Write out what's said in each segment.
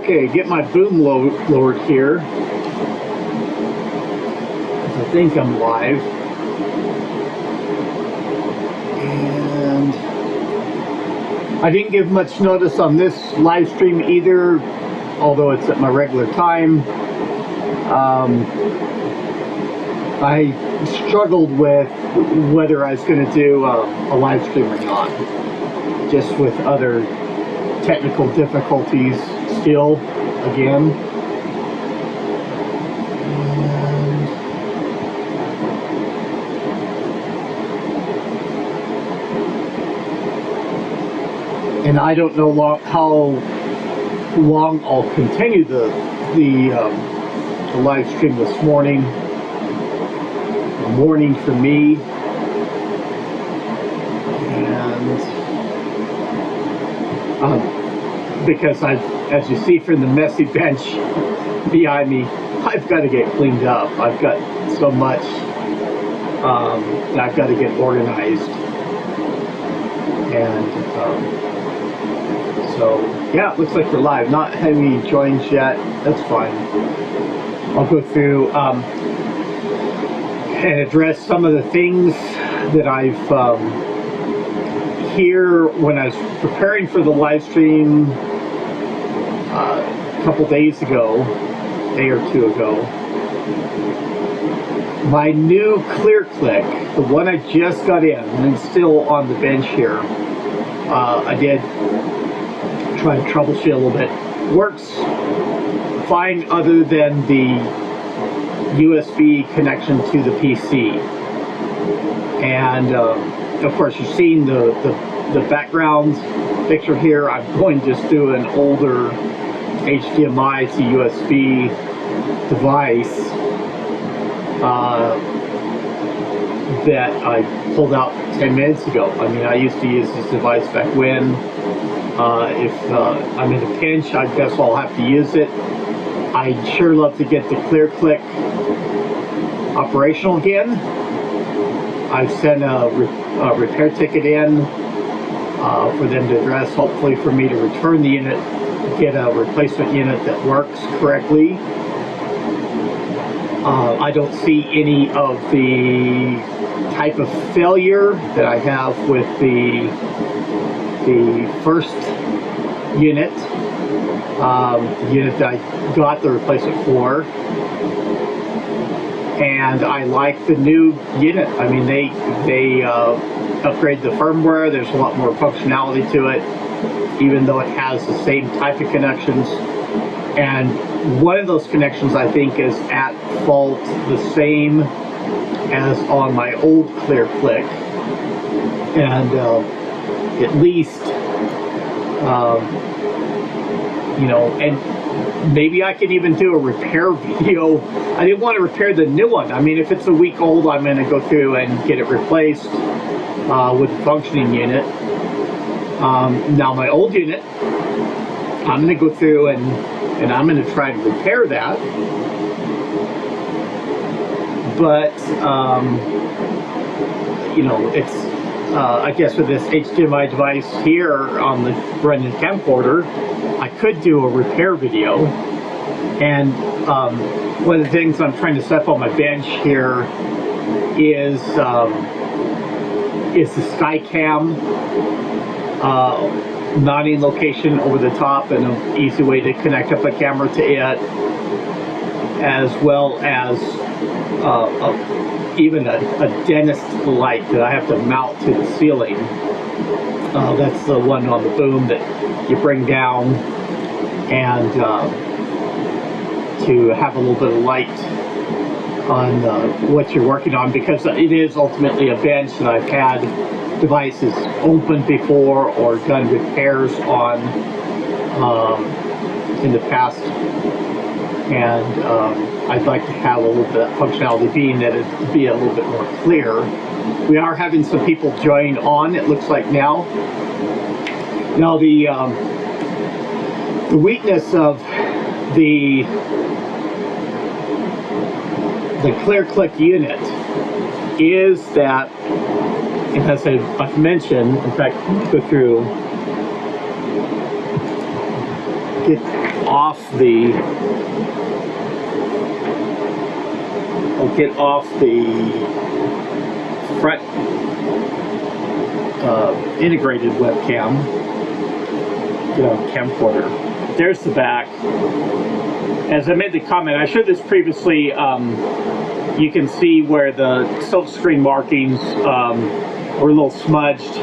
Okay, get my boom lowered here. I think I'm live. And I didn't give much notice on this live stream either, although it's at my regular time. I struggled with whether I was going to do a live stream or not, just with other technical difficulties still, again. And I don't know how long I'll continue the live stream this morning. Morning for me. And because as you see from the messy bench behind me, I've got to get cleaned up. I've got so much that I've got to get organized. And so, yeah, it looks like we're live. Not having any joins yet. That's fine. I'll go through and address some of the things that I've here when I was preparing for the live stream a couple days ago, a day or two ago. My new ClearClick, the one I just got in and it's still on the bench here, I did try to troubleshoot a little bit. Works fine other than the USB connection to the PC. And of course you're seeing the background picture here. I'm going just through an older HDMI to USB device that I pulled out 10 minutes ago. I mean, I used to use this device back when. If I'm in a pinch, I guess I'll have to use it. I'd sure love to get the ClearClick operational again. I've sent a repair ticket in for them to address, hopefully for me to return the unit, get a replacement unit that works correctly. I don't see any of the type of failure that I have with the first unit, unit that I got the replacement for. And I like the new unit. I mean, they upgrade the firmware. There's a lot more functionality to it, even though it has the same type of connections. And one of those connections I think is at fault, the same as on my old ClearClick. And at least, you know, and maybe I could even do a repair video. I didn't want to repair the new one. I mean, if it's a week old, I'm going to go through and get it replaced with a functioning unit. Now my old unit, I'm going to go through and I'm going to try to repair that. But, you know, it's, I guess with this HDMI device here on the running camcorder, I could do a repair video. And one of the things I'm trying to set up on my bench here is the Skycam mounting location over the top, and an easy way to connect up a camera to it, as well as even a dentist light that I have to mount to the ceiling. That's the one on the boom that you bring down, and to have a little bit of light on what you're working on, because it is ultimately a bench, and I've had devices opened before or done repairs on in the past, and I'd like to have a little bit of functionality, being that it'd be a little bit more clear. We are having some people join on, it looks like now. Now the weakness of the ClearClick unit is that, as I've mentioned, in fact, go through, get off the front integrated webcam, camcorder. There's the back. As I made the comment, I showed this previously. You can see where the silkscreen markings were a little smudged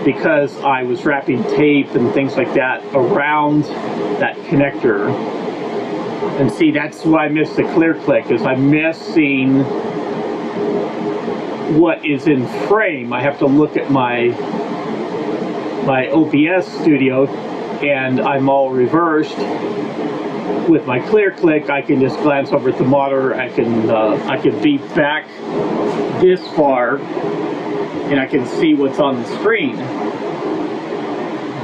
because I was wrapping tape and things like that around that connector. And see, that's why I missed the clear click, is I'm missing what is in frame. I have to look at my OBS studio, and I'm all reversed. With my clear click, I can just glance over at the monitor. I can be back this far, and I can see what's on the screen.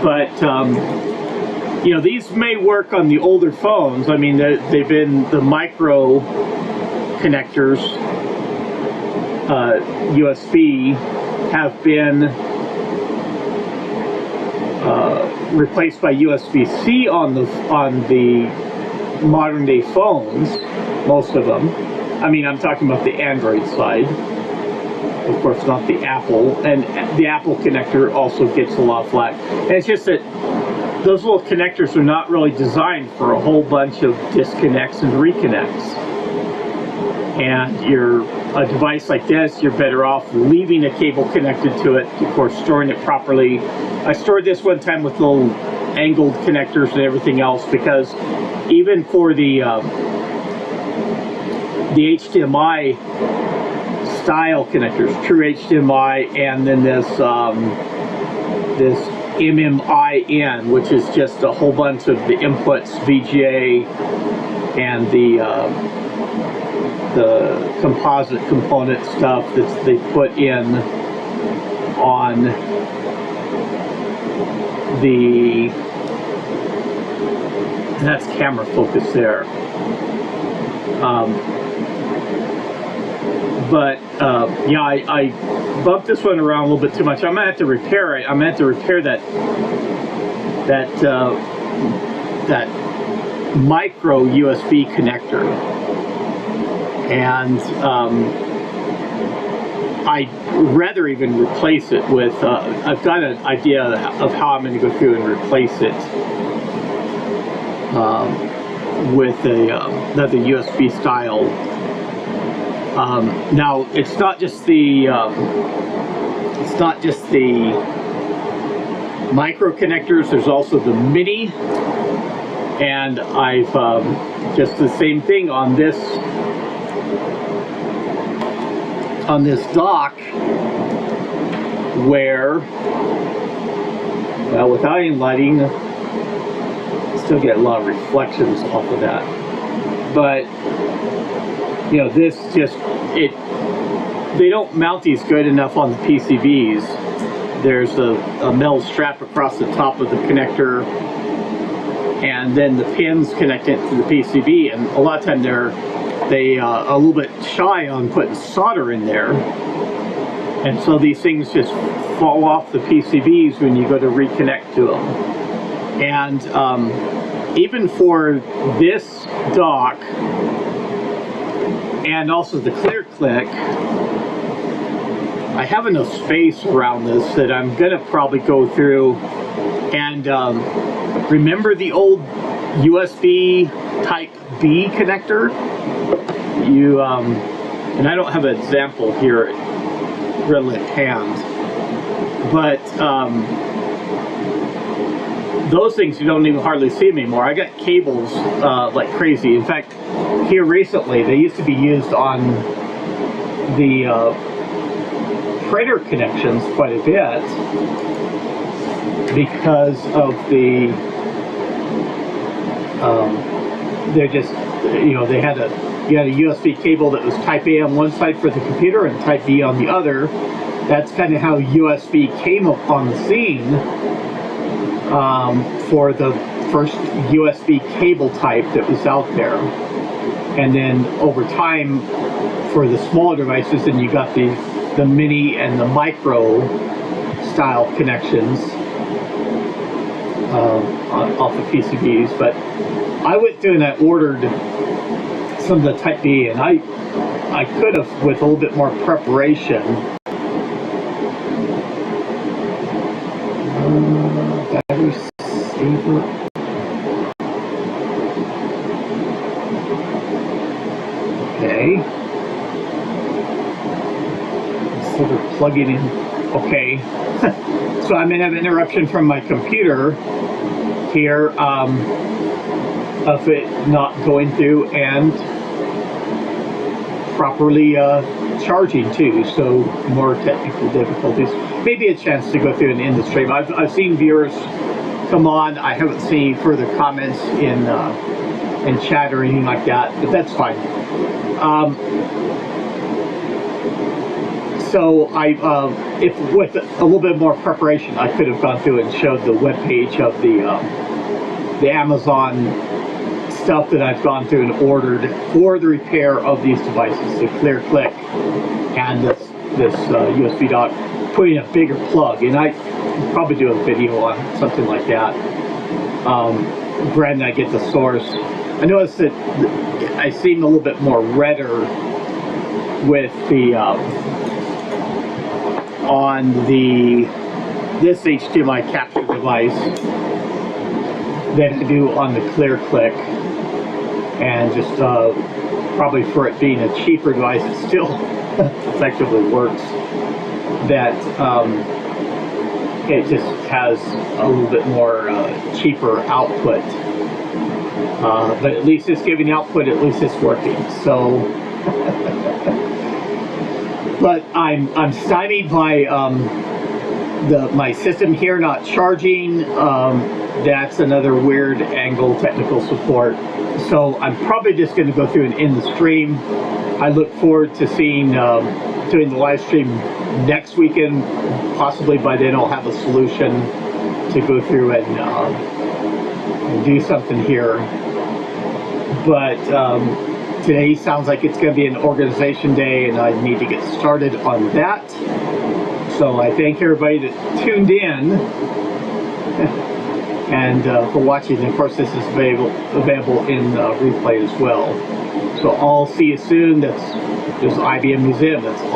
But these may work on the older phones. I mean, they've been the micro connectors, USB, have been replaced by USB-C on the modern day phones, most of them. I mean, I'm talking about the Android side, of course, not the Apple. And the Apple connector also gets a lot of flack. And it's just that those little connectors are not really designed for a whole bunch of disconnects and reconnects. And a device like this, you're better off leaving a cable connected to it, of course, storing it properly. I stored this one time with little angled connectors and everything else, because even for the HDMI style connectors, true HDMI, and then this MMIN, which is just a whole bunch of the inputs, VGA, and the composite component stuff that they put in on that's camera focus there. Yeah, I bumped this one around a little bit too much. I'm gonna have to repair it. I'm gonna have to repair that micro USB connector, and I'd rather even replace it with. I've got an idea of how I'm going to go through and replace it with another USB style. Now it's not just the micro connectors. There's also the mini, and I've just the same thing on this dock, where, well, without any lighting, still get a lot of reflections off of that. But this just, they don't mount these good enough on the PCBs. There's a metal strap across the top of the connector, and then the pins connect it to the PCB, and a lot of time they are a little bit shy on putting solder in there, and so these things just fall off the PCBs when you go to reconnect to them. And even for this dock, and also the clear click, I have enough space around this that I'm gonna probably go through and remember the old USB type B connector? And I don't have an example here readily at hand, but those things you don't even hardly see anymore. I got cables like crazy. In fact, here recently, they used to be used on the printer connections quite a bit because of the they're just, they had you had a USB cable that was type A on one side for the computer and type B on the other. That's kind of how USB came up on the scene for the first USB cable type that was out there. And then over time, for the smaller devices, then you got the mini and the micro style connections. off of PCBs. But I went through and I ordered some of the Type B, and I could have, with a little bit more preparation, battery saver. Okay. Instead of plugging in. Okay. So I'm gonna have an interruption from my computer here of it not going through and properly charging too. So more technical difficulties. Maybe a chance to go through and end the stream. I've seen viewers come on. I haven't seen further comments in chat or anything like that, but that's fine. So if with a little bit more preparation, I could have gone through and showed the web page of the Amazon stuff that I've gone through and ordered for the repair of these devices, the ClearClick and this USB dock, putting a bigger plug. And I could probably do a video on something like that. Granted, I get the source. I noticed that I seem a little bit more redder with the on this HDMI capture device than I do on the ClearClick, and just probably for it being a cheaper device, it still effectively works. That it just has a little bit more cheaper output, but at least it's giving output. At least it's working. So. But I'm stymied by my system here not charging. That's another weird angle technical support. So I'm probably just going to go through and end the stream. I look forward to seeing doing the live stream next weekend. Possibly by then I'll have a solution to go through and do something here. But today sounds like it's going to be an organization day, and I need to get started on that. So I thank everybody that tuned in and for watching. And of course, this is available in replay as well. So I'll see you soon. There's IBM Museum. That's all.